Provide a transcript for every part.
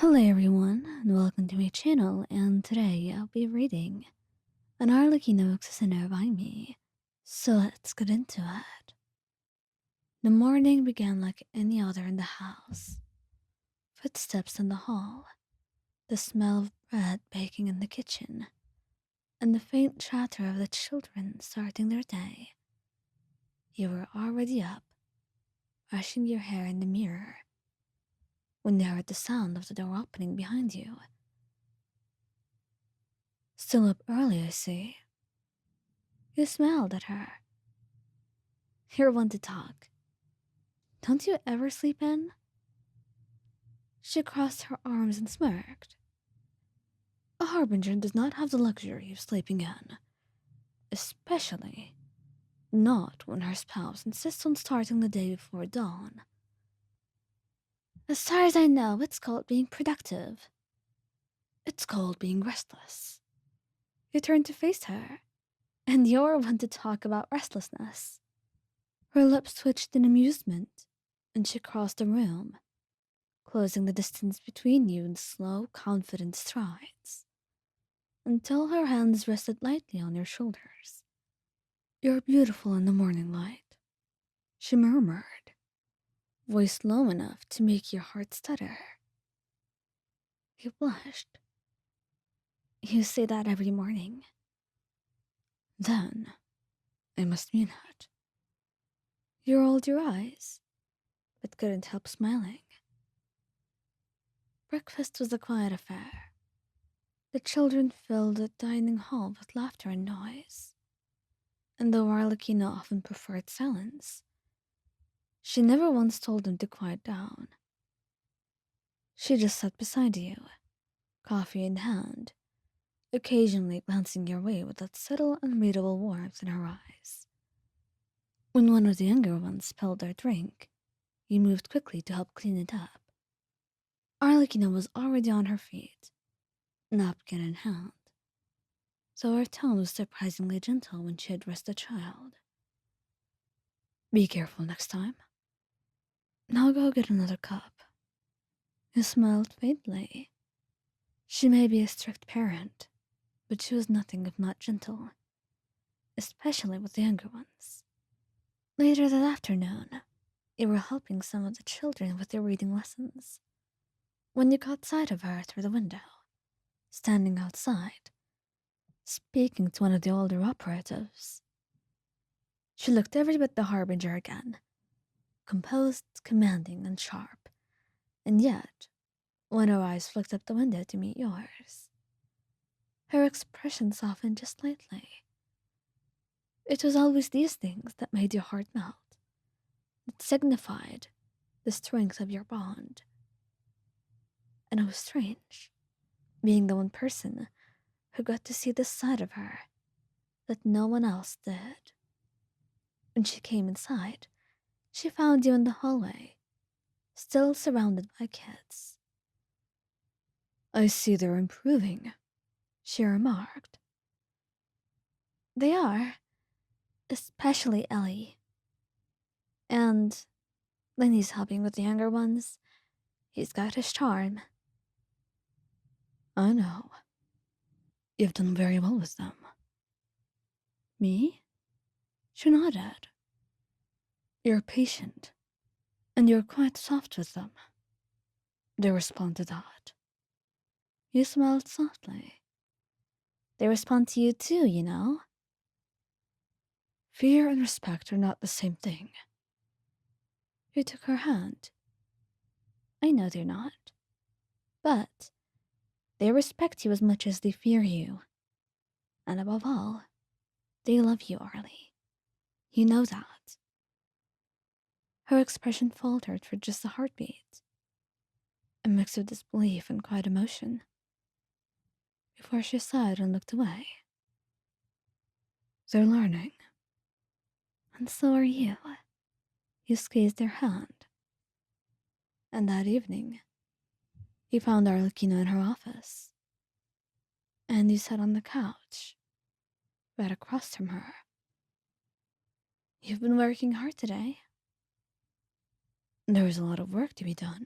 Hello everyone, and welcome to my channel, and today I'll be reading an Arlecchino Susu by me. So let's get into it. The morning began like any other in the house. Footsteps in the hall, the smell of bread baking in the kitchen, and the faint chatter of the children starting their day. You were already up, brushing your hair in the mirror, when you heard the sound of the door opening behind you. Still up early, I see. You smiled at her. You're one to talk. Don't you ever sleep in? She crossed her arms and smirked. A Harbinger does not have the luxury of sleeping in, especially not when her spouse insists on starting the day before dawn. As far as I know, it's called being productive. It's called being restless. You turned to face her, and you're one to talk about restlessness. Her lips twitched in amusement, and she crossed the room, closing the distance between you in slow, confident strides, until her hands rested lightly on your shoulders. You're beautiful in the morning light, she murmured, voice low enough to make your heart stutter. You blushed. You say that every morning. Then, I must mean it. You rolled your eyes, but couldn't help smiling. Breakfast was a quiet affair. The children filled the dining hall with laughter and noise, and though Arlecchino often preferred silence, she never once told them to quiet down. She just sat beside you, coffee in hand, occasionally glancing your way with that subtle, unreadable warmth in her eyes. When one of the younger ones spilled their drink, you moved quickly to help clean it up. Arlecchino was already on her feet, napkin in hand, so her tone was surprisingly gentle when she addressed the child. Be careful next time. Now go get another cup. He smiled faintly. She may be a strict parent, but she was nothing if not gentle, especially with the younger ones. Later that afternoon, you were helping some of the children with their reading lessons, when you caught sight of her through the window, standing outside, speaking to one of the older operatives. She looked every bit the Harbinger again, composed, commanding, and sharp, and yet, when her eyes flicked up the window to meet yours, her expression softened just slightly. It was always these things that made your heart melt, that signified the strength of your bond. And it was strange, being the one person who got to see this side of her that no one else did. When she came inside, she found you in the hallway, still surrounded by kids. I see they're improving, she remarked. They are, especially Ellie. And Lenny's helping with the younger ones. He's got his charm. I know. You've done very well with them. Me? She nodded. You're patient, and you're quite soft with them. They respond to that. You smiled softly. They respond to you too, you know. Fear and respect are not the same thing. You took her hand. I know they're not. But they respect you as much as they fear you. And above all, they love you, Arlie. You know that. Her expression faltered for just a heartbeat, a mix of disbelief and quiet emotion, before she sighed and looked away. They're learning. And so are you. You squeezed their hand. And that evening, you found Arlecchino in her office. And you sat on the couch, right across from her. You've been working hard today. There was a lot of work to be done.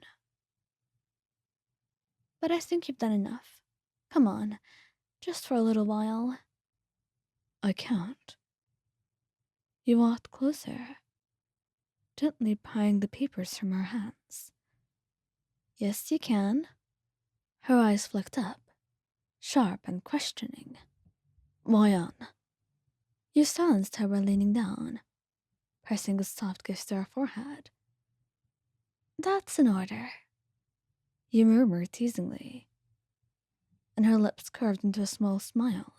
but I think you've done enough. Come on, just for a little while. I can't. You walked closer, gently prying the papers from her hands. Yes, you can. Her eyes flicked up, sharp and questioning. Why on? You silenced her by leaning down, pressing a soft kiss to her forehead. That's in order, you murmured teasingly, and her lips curved into a small smile.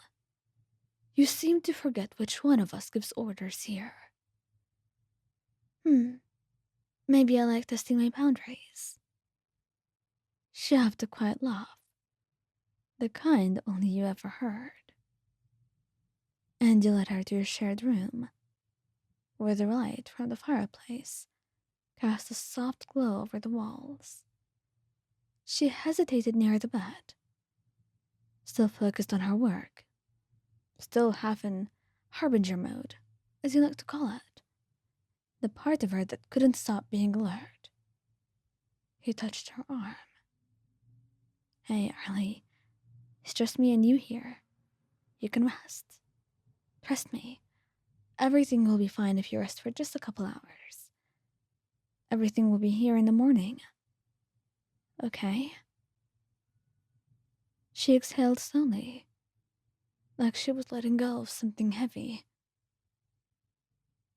You seem to forget which one of us gives orders here. Maybe I like testing my boundaries. She laughed a quiet laugh, the kind only you ever heard. And you led her to your shared room, where the light from the fireplace cast a soft glow over the walls. She hesitated near the bed, still focused on her work, still half in Harbinger mode, as you like to call it. The part of her that couldn't stop being alert. He touched her arm. Hey, Arlie, it's just me and you here. You can rest. Trust me, everything will be fine if you rest for just a couple hours. Everything will be here in the morning. Okay? She exhaled slowly, like she was letting go of something heavy.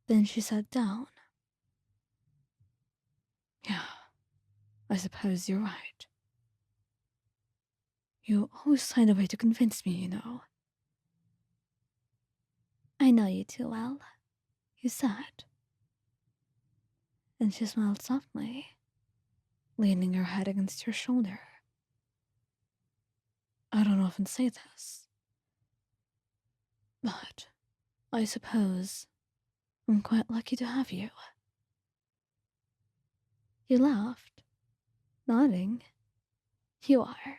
Then she sat down. Yeah, I suppose you're right. You always find a way to convince me, you know. I know you too well, you said. And she smiled softly, leaning her head against your shoulder. I don't often say this, but I suppose I'm quite lucky to have you. You laughed, nodding. You are.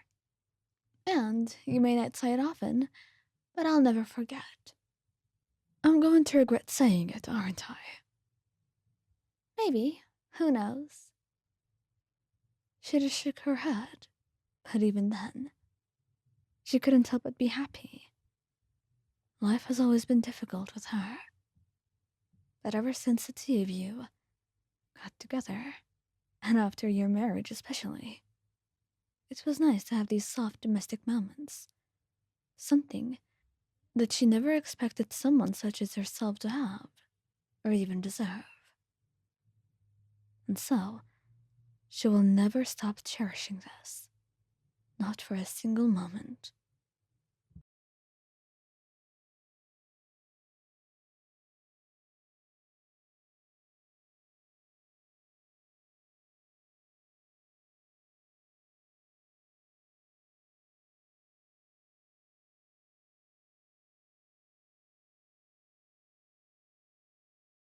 And you may not say it often, but I'll never forget. I'm going to regret saying it, aren't I? Maybe. Who knows? She just shook her head, but even then, she couldn't help but be happy. Life has always been difficult with her. But ever since the two of you got together, and after your marriage especially, it was nice to have these soft domestic moments. Something that she never expected someone such as herself to have, or even deserve. And so, she will never stop cherishing this. Not for a single moment.